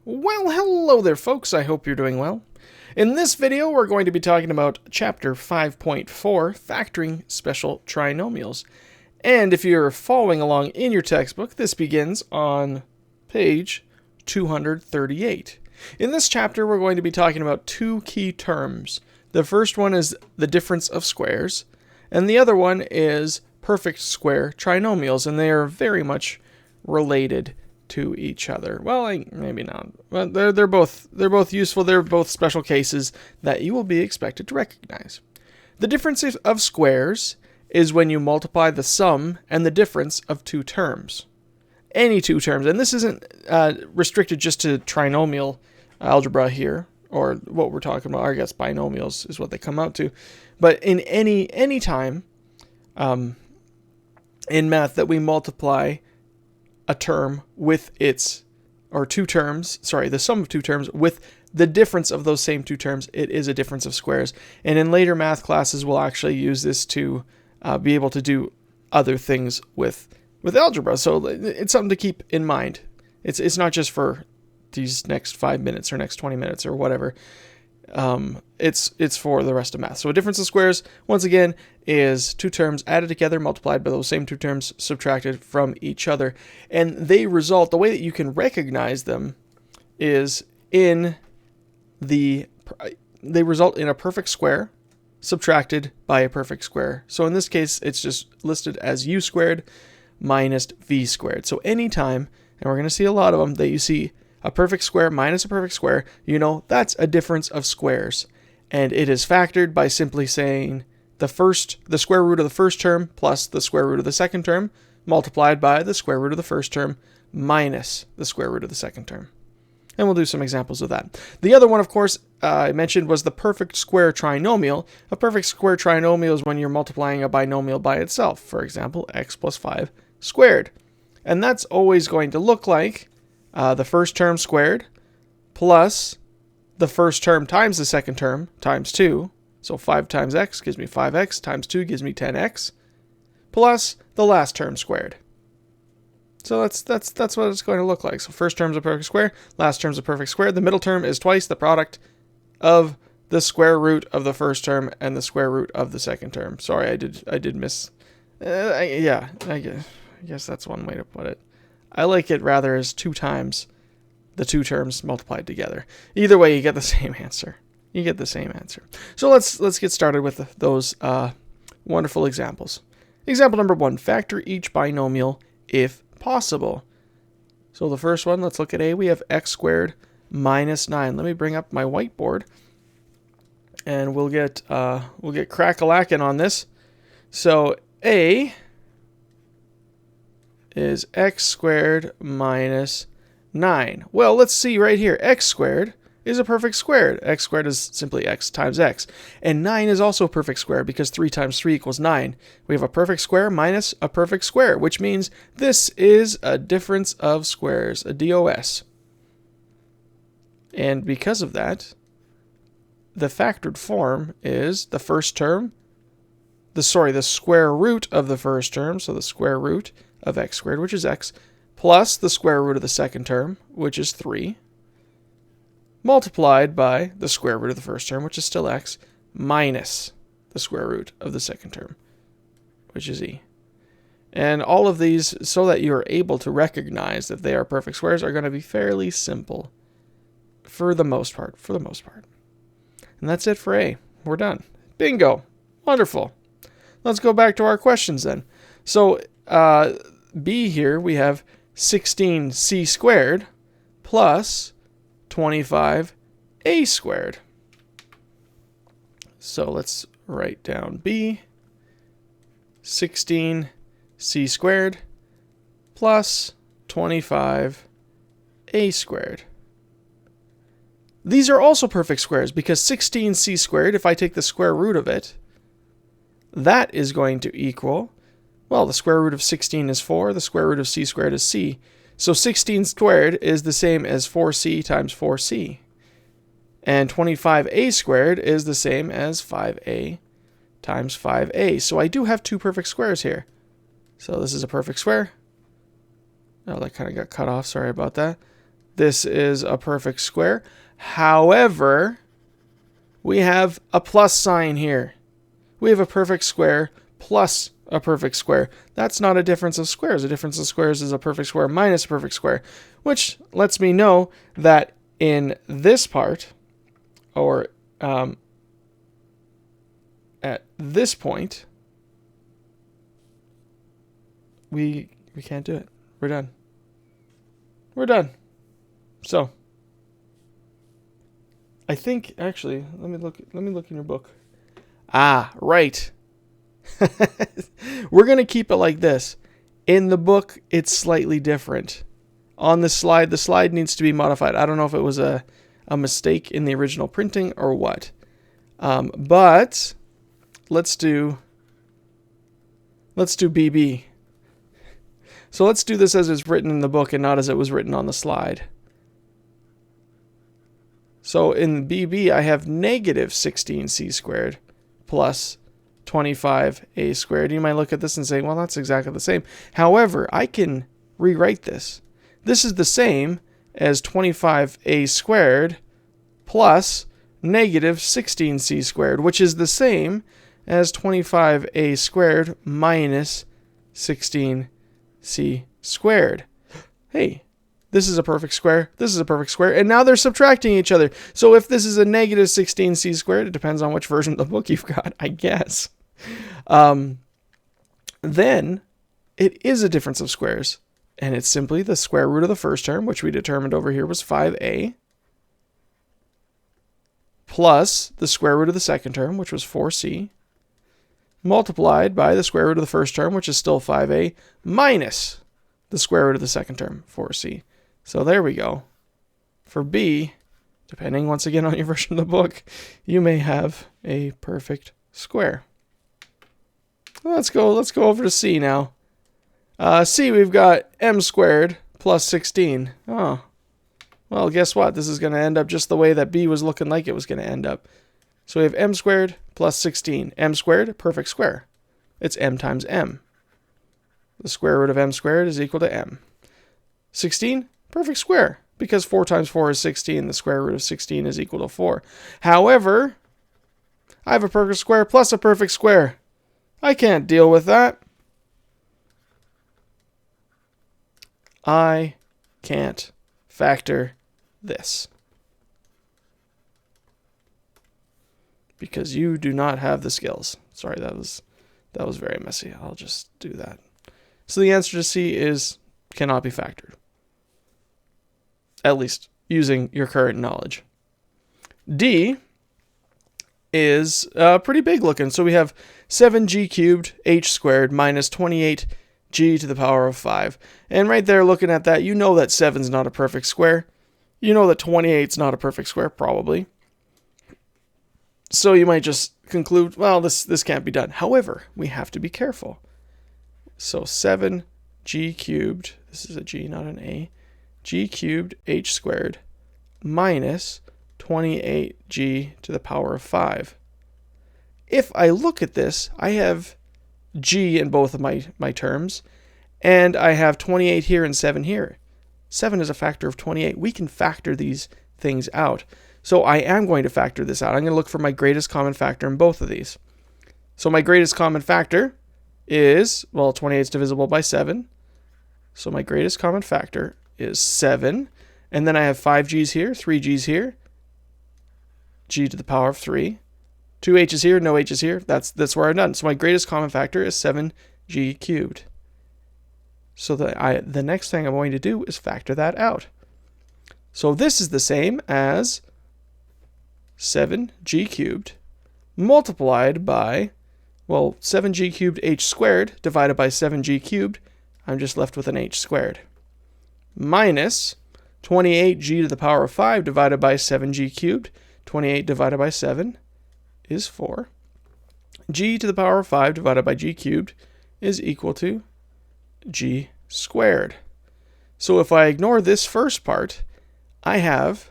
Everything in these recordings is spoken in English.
Well, hello there folks, I hope you're doing well. In this video, we're going to be talking about Chapter 5.4, Factoring Special Trinomials. And if you're following along in your textbook, this begins on page 238. In this chapter, we're going to be talking about two key terms. The first one is the difference of squares, and the other one is perfect square trinomials, and they are very much related to each other. Well, maybe not, but they're both useful. They're both special cases that you will be expected to recognize. The difference of squares is when you multiply the sum and the difference of two terms. Any two terms, and this isn't restricted just to trinomial algebra here, or what we're talking about. I guess binomials is what they come out to. But in any time in math that we multiply a term with its, or two terms, sorry, the sum of two terms with the difference of those same two terms, it is a difference of squares. And in later math classes, we'll actually use this to be able to do other things with algebra. So it's something to keep in mind. It's not just for these next 5 minutes or next 20 minutes or whatever. It's for the rest of math. So a difference of squares, once again, is two terms added together, multiplied by those same two terms, subtracted from each other. And they result, the way that you can recognize them is they result in a perfect square subtracted by a perfect square. So in this case, it's just listed as u squared minus v squared. So anytime, and we're going to see a lot of them, that you see a perfect square minus a perfect square, you know that's a difference of squares. And it is factored by simply saying the square root of the first term plus the square root of the second term multiplied by the square root of the first term minus the square root of the second term. And we'll do some examples of that. The other one, of course, I mentioned was the perfect square trinomial. A perfect square trinomial is when you're multiplying a binomial by itself. For example, x plus 5 squared. And that's always going to look like the first term squared plus the first term times the second term times 2. So 5 times x gives me 5x times 2 gives me 10x plus the last term squared. So that's what it's going to look like. So first term's a perfect square, last term's a perfect square. The middle term is twice the product of the square root of the first term and the square root of the second term. Sorry, I did miss. I guess that's one way to put it. I like it rather as 2 times the two terms multiplied together. Either way, you get the same answer. So let's get started with those wonderful examples. Example number 1, factor each binomial if possible. So the first one, let's look at A. We have x squared minus 9. Let me bring up my whiteboard, and we'll get crack-a-lackin' on this. So A is x squared minus 9. Well, let's see right here. X squared is a perfect square. X squared is simply x times x. And 9 is also a perfect square because 3 times 3 equals 9. We have a perfect square minus a perfect square, which means this is a difference of squares, a DOS. And because of that, the factored form is the first term, the square root of the first term, so the square root of x squared, which is x, plus the square root of the second term, which is 3, multiplied by the square root of the first term, which is still x, minus the square root of the second term, which is e. And all of these, so that you're able to recognize that they are perfect squares, are going to be fairly simple for the most part. And that's it for A. We're done. Bingo. Wonderful. Let's go back to our questions then. So B here, we have 16c squared plus 25a squared. So let's write down B, 16c squared plus 25a squared. These are also perfect squares because 16c squared, if I take the square root of it, that is going to equal, well, the square root of 16 is 4, the square root of c squared is c. So 16 squared is the same as 4c times 4c. And 25a squared is the same as 5a times 5a. So I do have two perfect squares here. So this is a perfect square. Oh, that kind of got cut off. Sorry about that. this is a perfect square. However, we have a plus sign here. We have a perfect square plus a perfect square. That's not a difference of squares. A difference of squares is a perfect square minus a perfect square, which lets me know that in this part, or at this point, we can't do it. We're done. We're done. So I think actually, let me look in your book. Ah, right. We're going to keep it like this. In the book, it's slightly different. On the slide needs to be modified. I don't know if it was a mistake in the original printing or what. But let's do BB. So let's do this as it's written in the book and not as it was written on the slide. So in BB, I have negative 16c squared plus 25a squared. You might look at this and say, well, that's exactly the same. However, I can rewrite this. This is the same as 25a squared plus negative 16c squared, which is the same as 25a squared minus 16c squared. Hey, this is a perfect square, this is a perfect square, and now they're subtracting each other. So if this is a negative 16c squared, it depends on which version of the book you've got, I guess. Then it is a difference of squares, and it's simply the square root of the first term, which we determined over here was 5a, plus the square root of the second term, which was 4c, multiplied by the square root of the first term, which is still 5a, minus the square root of the second term, 4c. So there we go. For B, depending once again on your version of the book, you may have a perfect square. Let's go over to C now. C, we've got m squared plus 16. Oh, well, guess what? This is going to end up just the way that B was looking like it was going to end up. So we have m squared plus 16. M squared, perfect square. It's m times m. The square root of m squared is equal to m. 16, perfect square. Because 4 times 4 is 16, the square root of 16 is equal to 4. However, I have a perfect square plus a perfect square. I can't deal with that. I can't factor this. Because you do not have the skills. Sorry, that was very messy. I'll just do that. So the answer to C is cannot be factored. At least using your current knowledge. D is pretty big looking. So we have 7g cubed h squared minus 28g to the power of 5. And right there looking at that, you know that 7's not a perfect square. You know that 28's not a perfect square, probably. So you might just conclude, well, this can't be done. However, we have to be careful. So 7g cubed, this is a g, not an a, g cubed h squared minus 28g to the power of 5. If I look at this, I have g in both of my terms, and I have 28 here and 7 here. 7 is a factor of 28. We can factor these things out. So I am going to factor this out. I'm going to look for my greatest common factor in both of these. So my greatest common factor is, well, 28 is divisible by 7. So my greatest common factor is 7. And then I have 5g's here, 3g's here, g to the power of 3. 2 h's here, no h's here. That's where I'm done. So my greatest common factor is 7g cubed. So the next thing I'm going to do is factor that out. So this is the same as 7g cubed multiplied by, well, 7g cubed h squared divided by 7g cubed. I'm just left with an h squared. Minus 28g to the power of 5 divided by 7g cubed. 28 divided by 7 is 4. G to the power of 5 divided by g cubed is equal to g squared. So if I ignore this first part, I have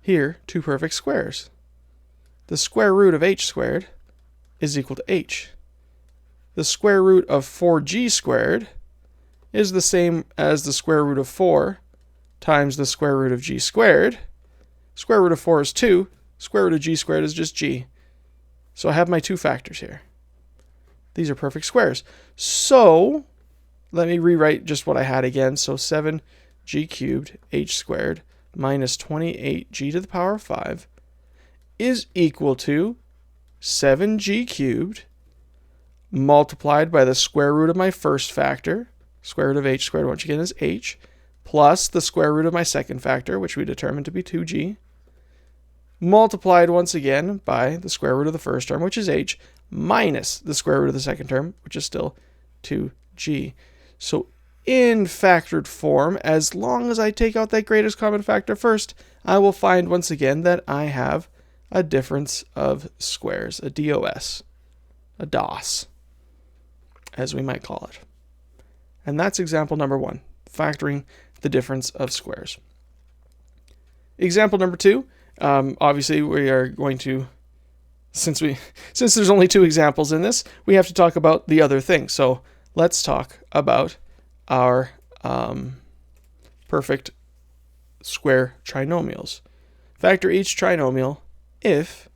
here two perfect squares. The square root of h squared is equal to h. The square root of 4g squared is the same as the square root of 4 times the square root of g squared. Square root of 4 is 2. Square root of g squared is just g. So I have my two factors here. These are perfect squares. So let me rewrite just what I had again. So 7g cubed h squared minus 28g to the power of 5 is equal to 7g cubed multiplied by the square root of my first factor, square root of h squared once again is h, plus the square root of my second factor, which we determined to be 2g, multiplied once again by the square root of the first term, which is h, minus the square root of the second term, which is still 2g. So in factored form, as long as I take out that greatest common factor first, I will find once again that I have a difference of squares, a DOS, a DOS, as we might call it. And that's example number 1, factoring the difference of squares. Example number 2, obviously we are going to, since there's only 2 examples in this, we have to talk about the other thing. So let's talk about our perfect square trinomials. Factor each trinomial if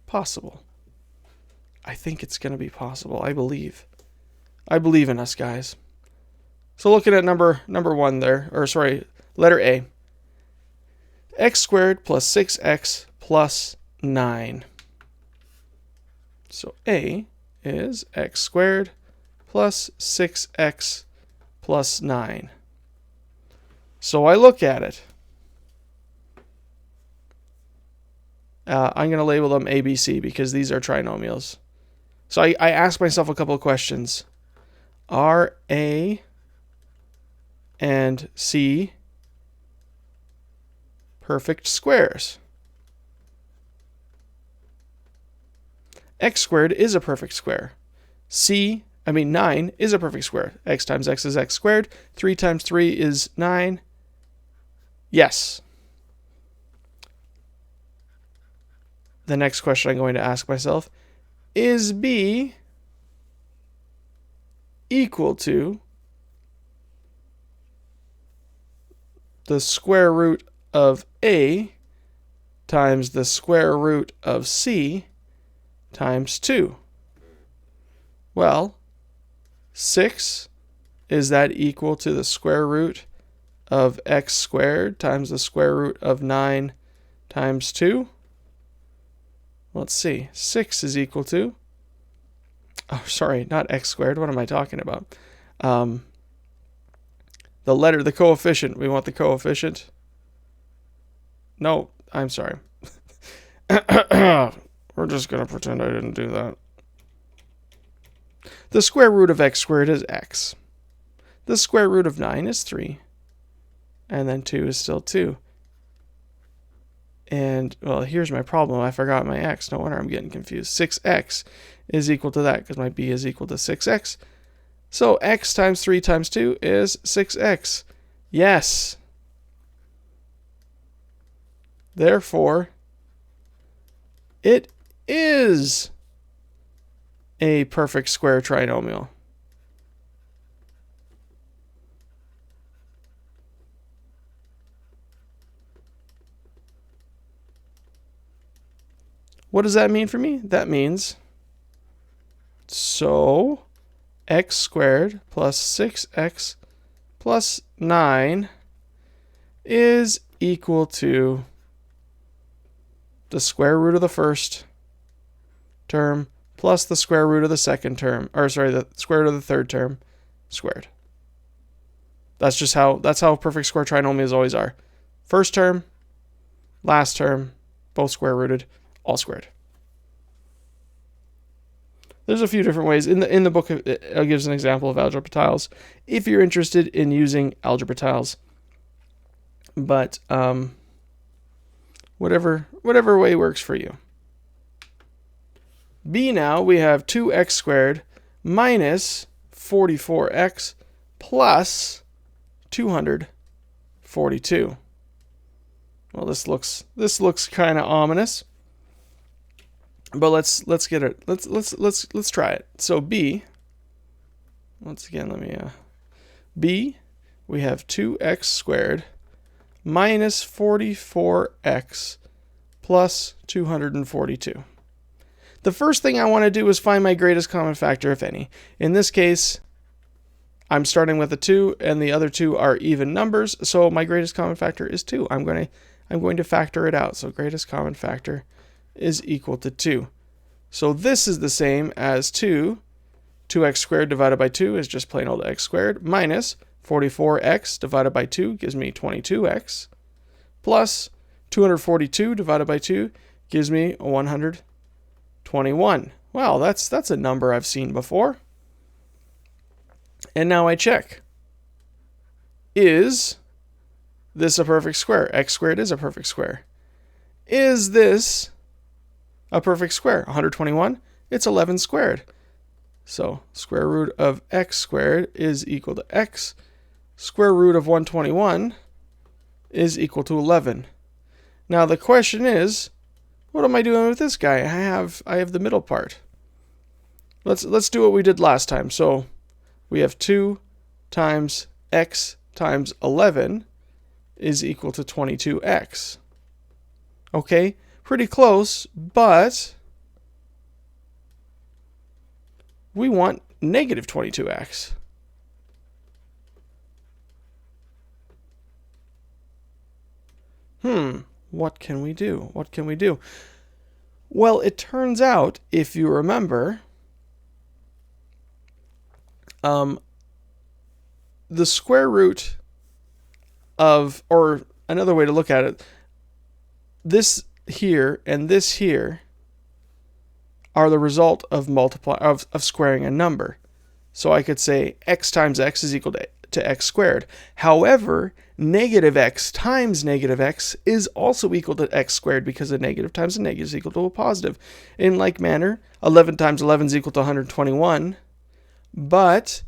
possible. I think it's going to be possible. I believe in us, guys. So looking at number 1 there, or sorry, letter A. X squared plus 6x plus 9. So A is x squared plus 6x plus 9. So I look at it. I'm going to label them A, B, C because these are trinomials. So I ask myself a couple of questions. Are A and C perfect squares? X squared is a perfect square. 9 is a perfect square. X times x is x squared. 3 times 3 is 9. Yes. The next question I'm going to ask myself, is B equal to the square root of A times the square root of C times 2? Well, 6, is that equal to the square root of x squared times the square root of 9 times 2? Let's see. 6 is equal to, oh, sorry, not x squared. What am I talking about? The coefficient. We want the coefficient. No, I'm sorry. We're just going to pretend I didn't do that. The square root of x squared is x. The square root of 9 is 3. And then 2 is still 2. And, well, here's my problem. I forgot my x. No wonder I'm getting confused. 6x is equal to that because my b is equal to 6x. So x times 3 times 2 is 6x. Yes. Therefore, it is a perfect square trinomial. What does that mean for me? That means, so x squared plus 6x plus 9 is equal to the square root of the first term plus the square root of the second term, or sorry, the square root of the third term squared. That's how perfect square trinomials always are. First term, last term, both square rooted, all squared. There's a few different ways. In the book, it gives an example of algebra tiles if you're interested in using algebra tiles. But whatever way works for you. B now, we have 2x squared minus 44x plus 242. Well, this looks kind of ominous. But let's get it. Let's try it. So B, once again, let me b, we have 2x squared minus 44x plus 242. The first thing I want to do is find my greatest common factor, if any. In this case, I'm starting with a 2, and the other two are even numbers, so my greatest common factor is 2. I'm going to factor it out. So greatest common factor is equal to 2. So this is the same as 2x squared divided by 2 is just plain old x squared, minus 44x divided by 2 gives me 22x, plus 242 divided by 2 gives me 121. Wow, that's a number I've seen before. And now I check. Is this a perfect square? X squared is a perfect square. Is this a perfect square? 121, it's 11 squared. So square root of x squared is equal to x. Square root of 121 is equal to 11. Now the question is, what am I doing with this guy? I have the middle part. Let's do what we did last time. So we have 2 times x times 11 is equal to 22x. Okay, pretty close, but we want negative 22x. What can we do? What can we do? Well, it turns out, if you remember, the square root of, or another way to look at it, this here and this here are the result of squaring a number. So I could say x times x is equal to x squared. However, negative x times negative x is also equal to x squared, because a negative times a negative is equal to a positive. In like manner, 11 times 11 is equal to 121, but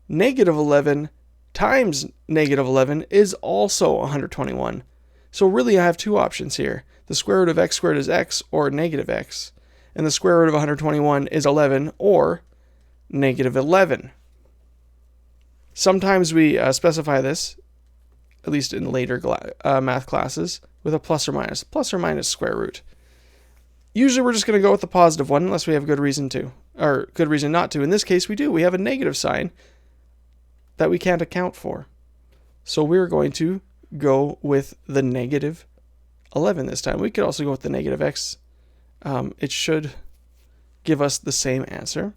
negative 11 times negative 11 is also 121. So really I have two options here. The square root of x squared is x, or negative x. And the square root of 121 is 11, or negative 11. Sometimes we specify this, at least in later math classes, with a plus or minus square root. Usually we're just going to go with the positive one unless we have good reason to, or good reason not to. In this case we do. We have a negative sign that we can't account for. So we're going to go with the negative 11 this time. We could also go with the negative x. It should give us the same answer.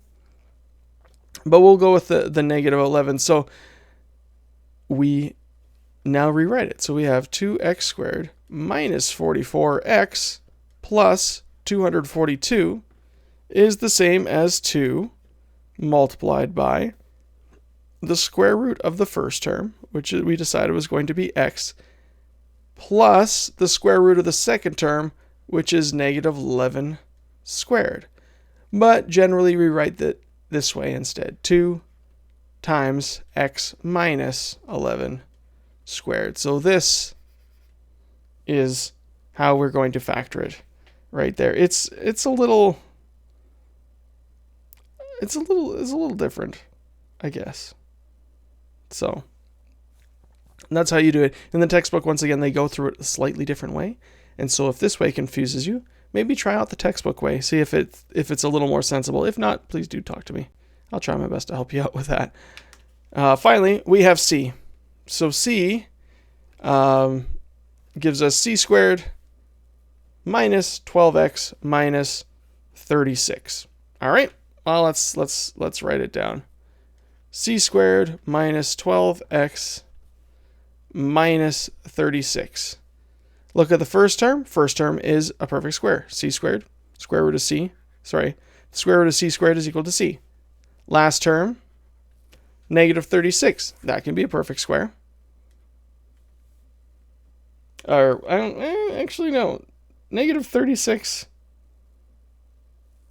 But we'll go with the negative 11. So we now rewrite it. So we have 2x squared minus 44x plus 242 is the same as 2 multiplied by the square root of the first term, which we decided was going to be x, plus the square root of the second term, which is negative 11 squared. But generally we write that this way instead. 2 times x minus 11 squared. So this is how we're going to factor it right there. It's a little different, I guess. So that's how you do it. In the textbook, once again, they go through it a slightly different way. And so if this way confuses you, maybe try out the textbook way. See if it's a little more sensible. If not, please do talk to me. I'll try my best to help you out with that. Finally, we have c. So c gives us c squared minus 12x minus 36. All right. Well, let's write it down. C squared minus 12x minus 36. Look at the first term. First term is a perfect square. C squared, square root of c. Sorry, square root of c squared is equal to c. Last term, negative 36. That can be a perfect square. Or actually no, negative 36.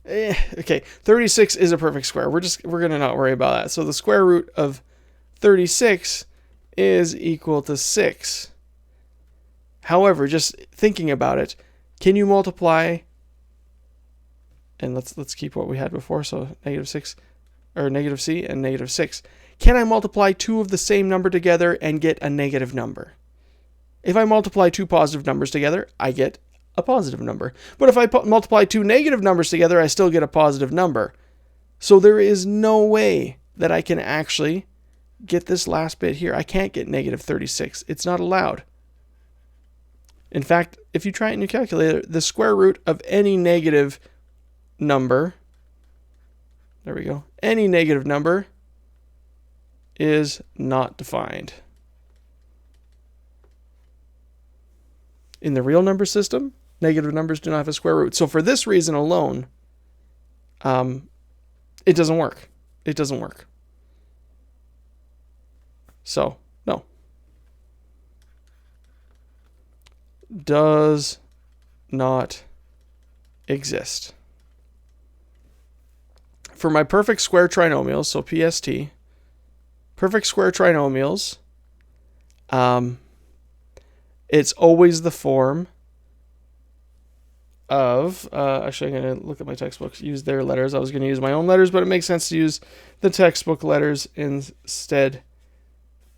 Okay, 36 is a perfect square. We're gonna not worry about that. So the square root of 36 is equal to 6. However, just thinking about it, can you multiply? And let's keep what we had before. So negative 6, or negative c and negative 6. can I multiply two of the same number together and get a negative number? If I multiply two positive numbers together, I get a positive number. But if I multiply two negative numbers together, I still get a positive number. So there is no way that I can actually get this last bit here. I can't get negative 36. It's not allowed. In fact, if you try it in your calculator, the square root of any negative number, there we go, any negative number is not defined. In the real number system, negative numbers do not have a square root. So for this reason alone, it doesn't work. It doesn't work. So, no. Does not exist. For my perfect square trinomials, so PST, perfect square trinomials, it's always the form of, actually I'm going to look at my textbooks, use their letters. I was going to use my own letters, but it makes sense to use the textbook letters instead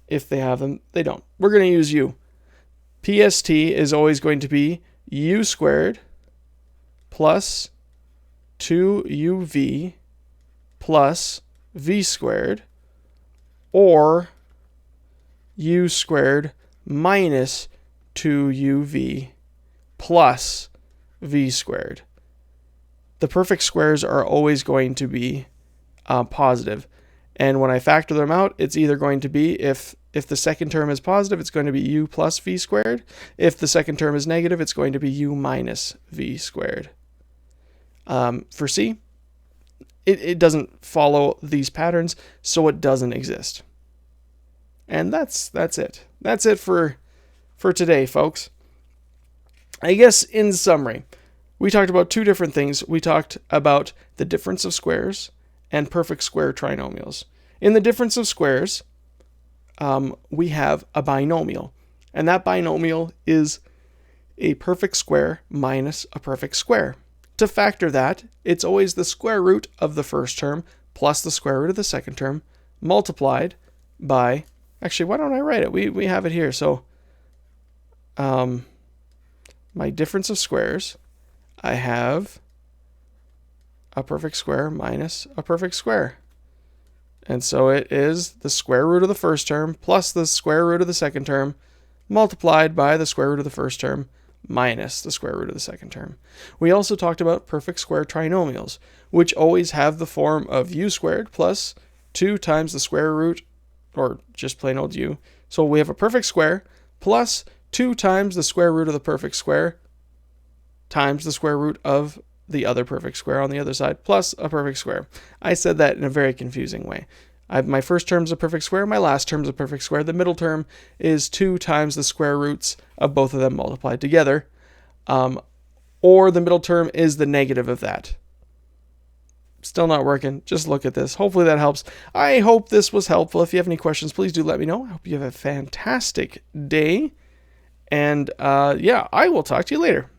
if they have them. They don't. We're going to use U. PST is always going to be U squared plus 2UV plus V squared, or U squared minus 2UV plus V squared. The perfect squares are always going to be positive. And when I factor them out, it's either going to be, if the second term is positive, it's going to be U plus V squared. If the second term is negative, it's going to be U minus V squared. For C, it doesn't follow these patterns, so it doesn't exist. And that's it. That's it for today, folks. I guess in summary, we talked about two different things. We talked about the difference of squares and perfect square trinomials. In the difference of squares, we have a binomial, and that binomial is a perfect square minus a perfect square. To factor that, it's always the square root of the first term plus the square root of the second term multiplied by, actually, why don't I write it? We have it here. So my difference of squares, I have a perfect square minus a perfect square. And so it is the square root of the first term plus the square root of the second term multiplied by the square root of the first term minus the square root of the second term. We also talked about perfect square trinomials, which always have the form of U squared plus 2 times the square root, or just plain old U. So we have a perfect square plus 2 times the square root of the perfect square times the square root of the other perfect square on the other side plus a perfect square. I said that in a very confusing way. My first term is a perfect square, my last term is a perfect square, the middle term is 2 times the square roots of both of them multiplied together, or the middle term is the negative of that. Still not working. Just look at this. Hopefully that helps. I hope this was helpful. If you have any questions, please do let me know. I hope you have a fantastic day. And yeah, I will talk to you later.